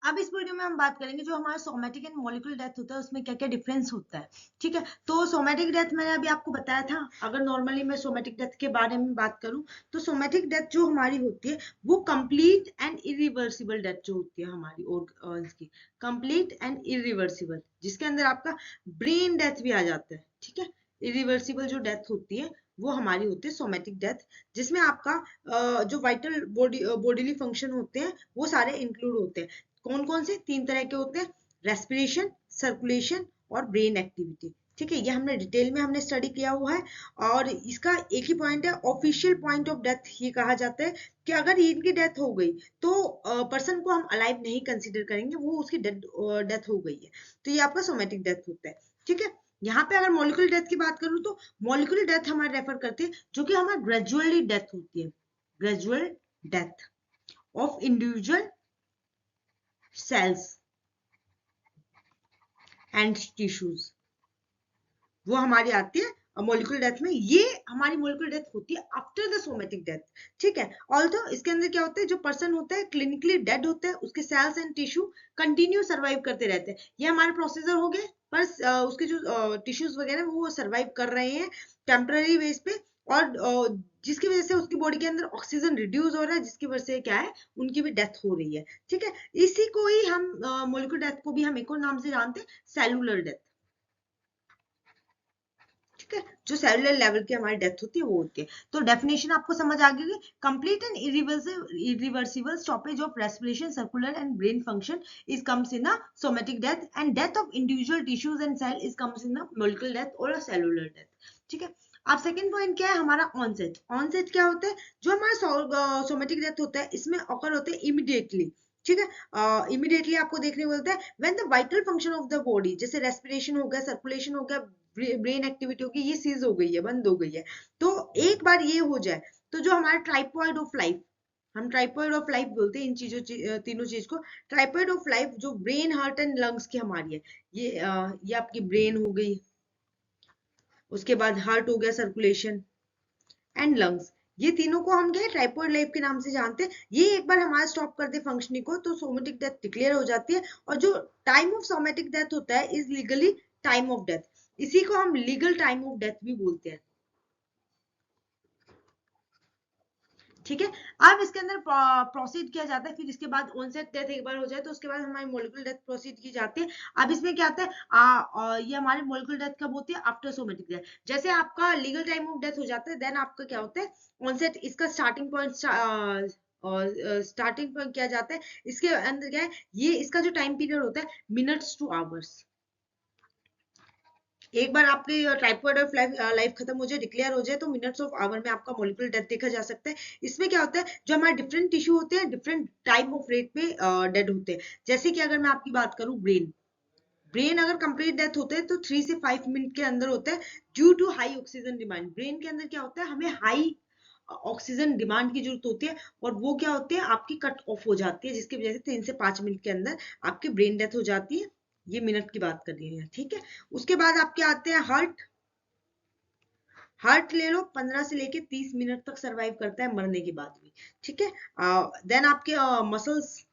अब इस वीडियो में हम बात करेंगे जो हमारा सोमेटिक एंड मॉलिक्यूलर डेथ होता है उसमें क्या क्या डिफरेंस होता है। ठीक है, तो सोमेटिक डेथ मैंने अभी आपको बताया था। अगर नॉर्मली मैं सोमेटिक डेथ के बारे में बात करूं तो सोमेटिक डेथ जो हमारी होती है वो कंप्लीट एंड इरिवर्सिबल डेथ जो होती है हमारी ऑर्गन्स की, कंप्लीट एंड इरिवर्सिबल, जिसके अंदर आपका ब्रेन डेथ भी आ जाता है। ठीक है, इरिवर्सिबल जो डेथ होती है वो हमारी होती है सोमेटिक डेथ, जिसमें आपका जो वाइटल बॉडीली फंक्शन होते हैं वो सारे इंक्लूड होते हैं। कौन कौन से? 3 तरह के होते हैं, रेस्पिरेशन, सर्कुलेशन और ब्रेन एक्टिविटी। ठीक है, ये हमने डिटेल में हमने स्टडी किया हुआ है। और इसका एक ही पॉइंट है, ऑफिशियल पॉइंट ऑफ डेथ ये कहा जाता है कि अगर इनकी डेथ हो गई तो पर्सन को हम अलाइव नहीं कंसीडर करेंगे, वो उसकी डेथ हो गई है। तो ये आपका सोमेटिक डेथ होता है। ठीक है, यहाँ पे अगर मॉलिक्यूलर डेथ की बात करूं तो मॉलिक्यूलर डेथ हमारे रेफर करते हैं जो कि हमारा ग्रेजुअली डेथ होती है, gradual death of individual cells and tissues, वो हमारी आती है मॉलिक्यूलर डेथ में। ये हमारी मॉलिक्यूलर डेथ होती है आफ्टर द सोमेटिक डेथ। ठीक है, ऑल्सो इसके अंदर क्या होता है, जो पर्सन होता है क्लिनिकली डेड होता है, उसके cells and tissue continue survive करते रहते हैं। ये हमारे प्रोसीजर हो गए, पर उसके जो टिश्यूज वगैरह वो सर्वाइव कर रहे हैं टेम्पररी बेस पे, और जिसकी वजह से उसकी बॉडी के अंदर ऑक्सीजन रिड्यूस हो रहा है, जिसकी वजह से क्या है, उनकी भी डेथ हो रही है। ठीक है, इसी को ही हम मॉलिक्यूलर डेथ को भी हम एक और नाम से जानते हैं, सेलुलर डेथ। ठीक है, जो सेलुलर लेवल की हमारी डेथ होती है वो होती है। तो डेफिनेशन आपको समझ आ गई, complete and irreversible stoppage of respiration, circular and brain function is comes in a somatic death, and death of individual tissues and cell is comes in a molecular death or a cellular death। ठीक है, अब second point क्या है हमारा, onset. Onset क्या होता है, जो हमारा सोमेटिक डेथ होता है इसमें ऑकर होते हैं इमीडिएटली। ठीक है, इमीडिएटली आपको देखने को मिलता है when the vital function of the body, जैसे रेस्पिरेशन हो गया, सर्कुलेशन हो गया, ब्रेन एक्टिविटी होगी, ये सीज हो गई है, बंद हो गई है। तो एक बार ये हो जाए तो जो हमारा ट्राइपॉइड ऑफ लाइफ, हम ट्राइपॉइड ऑफ लाइफ बोलते हैं इन तीनों चीज को। ट्राइपॉइड ऑफ लाइफ जो ब्रेन, हार्ट एंड लंग्स की हमारी है, ये आपकी ब्रेन हो गई, उसके बाद हार्ट हो गया, सर्कुलेशन एंड लंग्स, ये तीनों को हम क्या ट्राइपॉइड लाइफ के नाम से जानते हैं। ये एक बार हमारा स्टॉप कर दे फंक्शनिंग को तो सोमेटिक डेथ डिक्लेयर हो जाती है। और जो टाइम ऑफ सोमेटिक डेथ होता है is legally time of death, इसी को हम लीगल टाइम ऑफ डेथ भी बोलते हैं। ठीक है, अब इसके अंदर प्रोसीड किया जाता है, फिर इसके बाद ऑनसेट डेथ एक बार हो जाए तो उसके बाद हमारी मॉलिक्यूलर डेथ प्रोसीड की जाती है। अब इसमें क्या आता है, ये हमारी मॉलिक्यूलर डेथ कब होती है, आफ्टर सोमेटिक डेथ। जैसे आपका लीगल टाइम ऑफ डेथ हो जाता है, देन आपका क्या होता है, ऑनसेट, इसका स्टार्टिंग पॉइंट स्टार्टिंग पॉइंट किया जाता है। इसके अंदर क्या है, ये इसका जो टाइम पीरियड होता है मिनट्स टू आवर्स। एक बार आपकी ट्राइपॉइड ऑफ लाइफ खत्म हो जाए, डिक्लेयर हो जाए, तो मिनट्स ऑफ आवर में आपका मॉलिक्यूलर डेथ देखा जा सकता है। इसमें क्या होता है, जो हमारे डिफरेंट टिश्यू होते हैं डिफरेंट टाइम ऑफ रेट पे डेड होते हैं। जैसे कि अगर मैं आपकी बात करूं, ब्रेन, ब्रेन अगर कंप्लीट डेथ होते हैं तो 3 से 5 मिनट के अंदर होता है, due to high oxygen demand. Brain के अंदर क्या होता है, हमें हाई ऑक्सीजन डिमांड की जरूरत होती है, और वो क्या होती है, आपकी कट ऑफ हो जाती है, जिसकी वजह से 3 से 5 मिनट के अंदर आपकी ब्रेन डेथ हो जाती है। ये मिनट की बात कर रही है। ठीक है, उसके बाद आपके आते हैं हार्ट। हार्ट ले लो, 15 से लेके 30 मिनट तक सरवाइव करता है मरने के बाद भी। ठीक है, देन आपके मसल्स,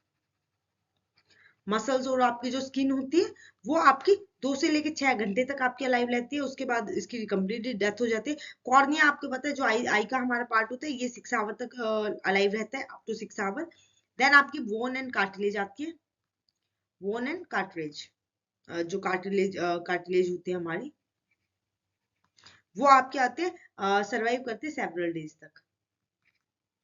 मसल्स और आपकी जो स्किन होती है वो आपकी 2 से लेके 6 घंटे तक आपकी अलाइव रहती है, उसके बाद इसकी कंप्लीटली डेथ हो जाती है। कॉर्निया आपको पता है, जो आई का हमारा पार्ट होता है, ये 6 आवर तक अलाइव रहता है, अप टू 6 आवर। देन आपकी बोन एंड कार्टिलेज आती है, बोन एंड कार्टिलेज, जो कार्टिलेज होती है हमारी, वो आपके आते हैं, सर्वाइव करते हैं सेवरल डेज तक।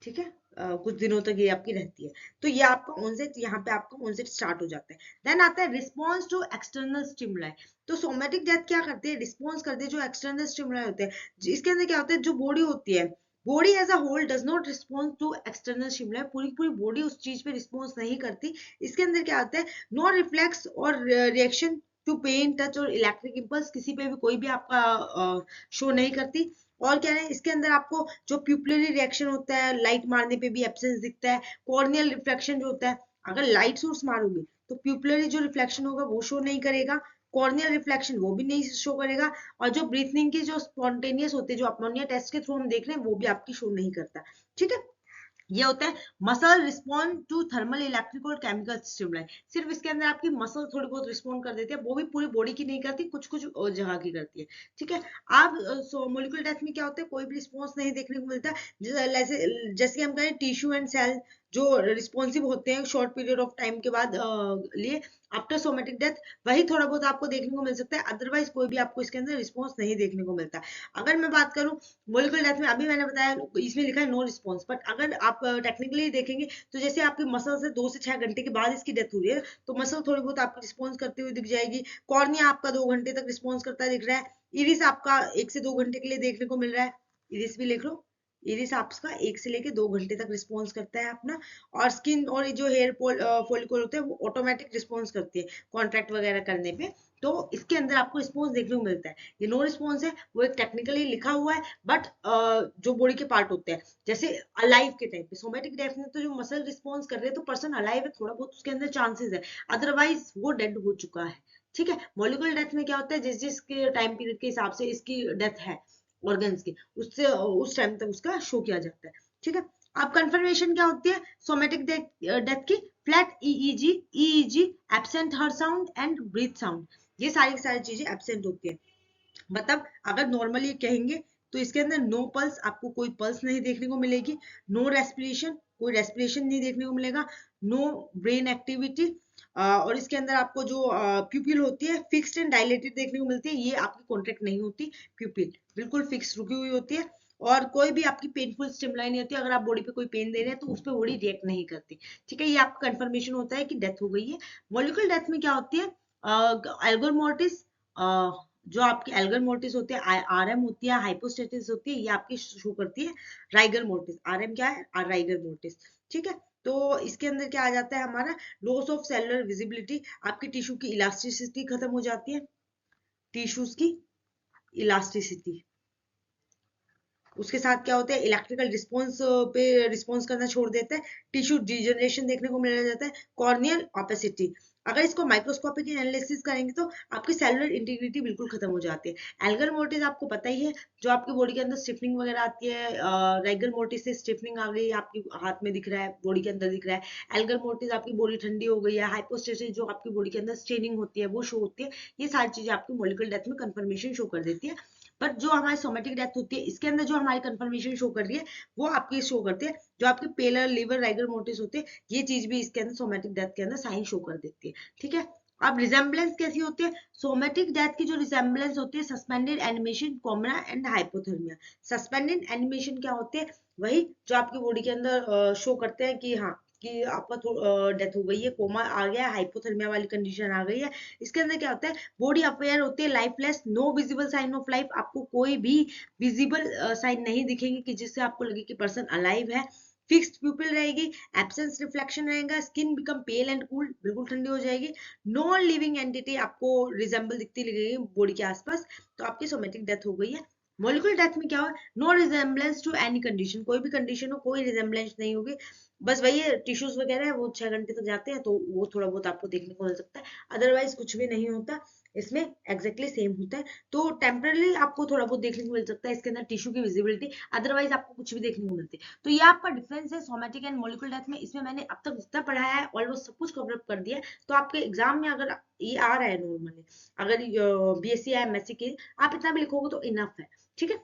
ठीक है, कुछ दिनों तक ये आपकी रहती है। तो ये आपका ऑनसेट, यहाँ पे आपका ऑनसेट स्टार्ट हो जाता है। देन आता है रिस्पॉन्स टू एक्सटर्नल स्टिमुलाई। तो सोमेटिक डेथ क्या करती है, रिस्पॉन्स करती है जो एक्सटर्नल स्टिमुलाई होते हैं। इसके अंदर क्या होता है, जो बॉडी होती है, body as a whole does not respond to external stimuli, पूरी पूरी बॉडी उस चीज पे रिस्पॉन्स नहीं करती। इसके अंदर क्या आता है, नो रिफ्लेक्स और रिएक्शन टू पेन, टच और इलेक्ट्रिक इंपल्स, किसी पे भी कोई भी आपका शो नहीं करती। और क्या है, इसके अंदर आपको जो प्यूपिलरी रिएक्शन होता है, लाइट मारने पे भी एब्सेंस दिखता है। कॉर्नियल रिफ्लेक्शन जो होता है, अगर लाइट सोर्स मारोगे तो प्यूपिलरी जो रिफ्लेक्शन होगा वो शो नहीं करेगा, कॉर्नियल रिफ्लेक्शन वो भी नहीं शो करेगा, और जो ब्रीथिंग की जो स्पॉन्टेनियस होते हैं, जो अपनोनिया टेस्ट के थ्रू हम देख रहे हैं, वो भी आपकी शो नहीं करता। ठीक है, ये होता है muscle respond to thermal electric और केमिकल स्टिमुलाई। सिर्फ इसके अंदर आपकी मसल थोड़ी बहुत रिस्पॉन्ड कर देती है, वो भी पूरी बॉडी की नहीं करती, कुछ कुछ जगह की करती है। ठीक है। आप मोलिकुलर डेथ में क्या होता है, कोई भी रिस्पॉन्स नहीं देखने को मिलता। जैसे हम कहें टिश्यू एंड सेल जो रिस्पॉन्सिव होते हैं शॉर्ट पीरियड ऑफ टाइम के बाद लिए आफ्टर सोमेटिक डेथ, वही थोड़ा बहुत आपको देखने को मिल सकता है, अदरवाइज कोई भी आपको इसके अंदर रिस्पॉन्स नहीं देखने को मिलता। अगर मैं बात करूं मोलिकुलर डेथ में, अभी मैंने बताया इसमें लिखा है नो रिस्पॉन्स, बट अगर आप टेक्निकली देखेंगे तो जैसे आपकी मसल से 2 से 6 घंटे के बाद इसकी डेथ हुई है, तो मसल थोड़ी बहुत आपकी रिस्पॉन्स करती हुई दिख जाएगी। कॉर्निया आपका 2 घंटे तक रिस्पॉन्स करता दिख रहा है। इरिस आपका 1 से 2 घंटे के लिए देखने को मिल रहा है, इरिस भी लिख लो। इरिस आपका 1 से लेके 2 घंटे तक रिस्पॉन्स करता है अपना। और स्किन और जो हेयर फॉलिकल होते हैं वो ऑटोमेटिक रिस्पॉन्स करती है कॉन्ट्रैक्ट वगैरह करने पे। तो इसके अंदर आपको रिस्पॉन्स देखने को मिलता है। ये नो रिस्पॉन्स है, वो एक टेक्निकली लिखा हुआ है, बट जो बॉडी के पार्ट होते हैं जैसे अलाइव के टाइप पे, सोमेटिक डेथ में तो जो मसल रिस्पॉन्स कर रहे हैं तो पर्सन अलाइव है, थोड़ा बहुत उसके अंदर चांसेस है, अदरवाइज वो डेड हो चुका है। ठीक है। मॉलिक्यूलर डेथ में क्या होता है, जिस जिसके टाइम पीरियड के हिसाब से इसकी डेथ है ऑर्गन्स की, उससे उस टाइम तक उसका शो किया जाता है। ठीक है। अब कंफर्मेशन क्या होती है सोमेटिक डेथ की, flat EEG, EEG, absent her sound and breath sound, ये सारी सारी चीजें एब्सेंट होती है। मतलब अगर नॉर्मली कहेंगे तो इसके अंदर नो पल्स, आपको कोई पल्स नहीं देखने को मिलेगी। नो रेस्पिरेशन, कोई रेस्पिरेशन नहीं देखने को मिलेगा। No brain activity. और इसके अंदर आपको जो प्यूपिल होती है फिक्स्ड एंड डायलेटेड देखने को मिलती है, ये आपकी कॉन्ट्रैक्ट नहीं होती। प्यूपिल बिल्कुल फिक्स रुकी हुई होती है। और कोई भी आपकी पेनफुल स्टिमुलाई नहीं होती, अगर आप बॉडी पे कोई पेन दे रहे हैं तो उस पर बॉडी रिएक्ट नहीं करती। ठीक है। ये आपका कंफर्मेशन होता है कि डेथ हो गई है। मॉलिक्यूलर डेथ में क्या होती है, एल्गर मोर्टिस, जो आपकी एल्गर मोर्टिस होती है, आरएम होती है, हाइपोस्टेसिस होती है, ये आपकी शो करती है राइगर मोर्टिस। आरएम क्या है, राइगर मोर्टिस। ठीक है। तो इसके अंदर क्या आ जाता है हमारा लॉस ऑफ सेलुलर विजिबिलिटी, आपकी टिश्यू की इलास्टिसिटी खत्म हो जाती है, टिश्यूज की इलास्टिसिटी। उसके साथ क्या होता है, इलेक्ट्रिकल रिस्पॉन्स पे रिस्पॉन्स करना छोड़ देता है, टिश्यू डिजनरेशन देखने को मिल जाता है, कॉर्नियल ऑपेसिटी। अगर इसको माइक्रोस्कोपिक एनालिसिस करेंगे तो आपकी सेलुलर इंटीग्रिटी बिल्कुल खत्म हो जाती है। एल्गर मोर्टिस आपको पता ही है, जो आपकी बॉडी के अंदर स्टिफनिंग वगैरह आती है, रेगल मोर्टिस से स्टिफनिंग आ गई, आपकी हाथ में दिख रहा है, बॉडी के अंदर दिख रहा है। एल्गर मोर्टिस आपकी बॉडी ठंडी हो गई है, हाइपोस्टेसिस जो आपकी बॉडी के अंदर स्ट्रेनिंग होती है वो शो होती है। ये सारी चीजें आपकी मॉलिक्यूलर डेथ में कंफर्मेशन शो कर देती है। बट जो हमारी सोमेटिक डेथ होती है इसके अंदर जो हमारी कंफर्मेशन शो कर रही है वो आपकी शो करती है जो आपके पेलर लिवर राइगर मोटिस होते हैं, ये चीज भी इसके अंदर सोमेटिक डेथ के अंदर साइन शो कर देती है। ठीक है। अब रिजेम्बलेंस कैसी होती है, सोमेटिक डेथ की जो रिजेम्बलेंस होती है, suspended animation, coma and hypothermia. Suspended animation क्या होते हैं, वही जो आपकी बॉडी के अंदर शो करते हैं कि हाँ कि आपका डेथ हो गई है, कोमा आ गया है, हाइपोथर्मिया वाली कंडीशन आ गई है। इसके अंदर क्या होता है, बॉडी अपेयर होती है lifeless, no visible sign of life, आपको कोई भी विजिबल साइन नहीं दिखेंगे कि जिससे आपको लगे कि पर्सन अलाइव है। फिक्स्ड प्यूपिल रहेगी, एब्सेंस रिफ्लेक्शन रहेगा, skin become pale and cool, बिल्कुल ठंडी हो जाएगी। नॉन लिविंग एंटिटी आपको रिजेंबल दिखती लगेगी बॉडी के आसपास, तो आपकी सोमेटिक डेथ हो गई है। मॉलिक्यूलर डेथ में क्या हो, no resemblance to any condition, कोई भी कंडीशन हो कोई रिजेम्बलेंस नहीं होगी, बस वही है टिश्यूज वगैरह है वो 6 घंटे तक जाते हैं तो वो थोड़ा बहुत आपको देखने को मिल सकता है, अदरवाइज कुछ भी नहीं होता। इसमें एग्जैक्टली सेम होता है। तो टेम्परली आपको थोड़ा बहुत देखने को मिल सकता है इसके अंदर टिश्यू की विजिबिलिटी, अदरवाइज आपको कुछ भी देखने को मिलती है। तो ये आपका डिफरेंस है सोमेटिक एंड मॉलिक्यूलर डेथ में। इसमें मैंने अब तक जितना पढ़ाया है ऑलमोस्ट सब कुछ कवर अप कर दिया है। तो आपके एग्जाम में अगर ये आ रहा है नॉर्मली, अगर बीएससी या एमएससी के आप इतना भी लिखोगे तो इनफ है। ठीक है।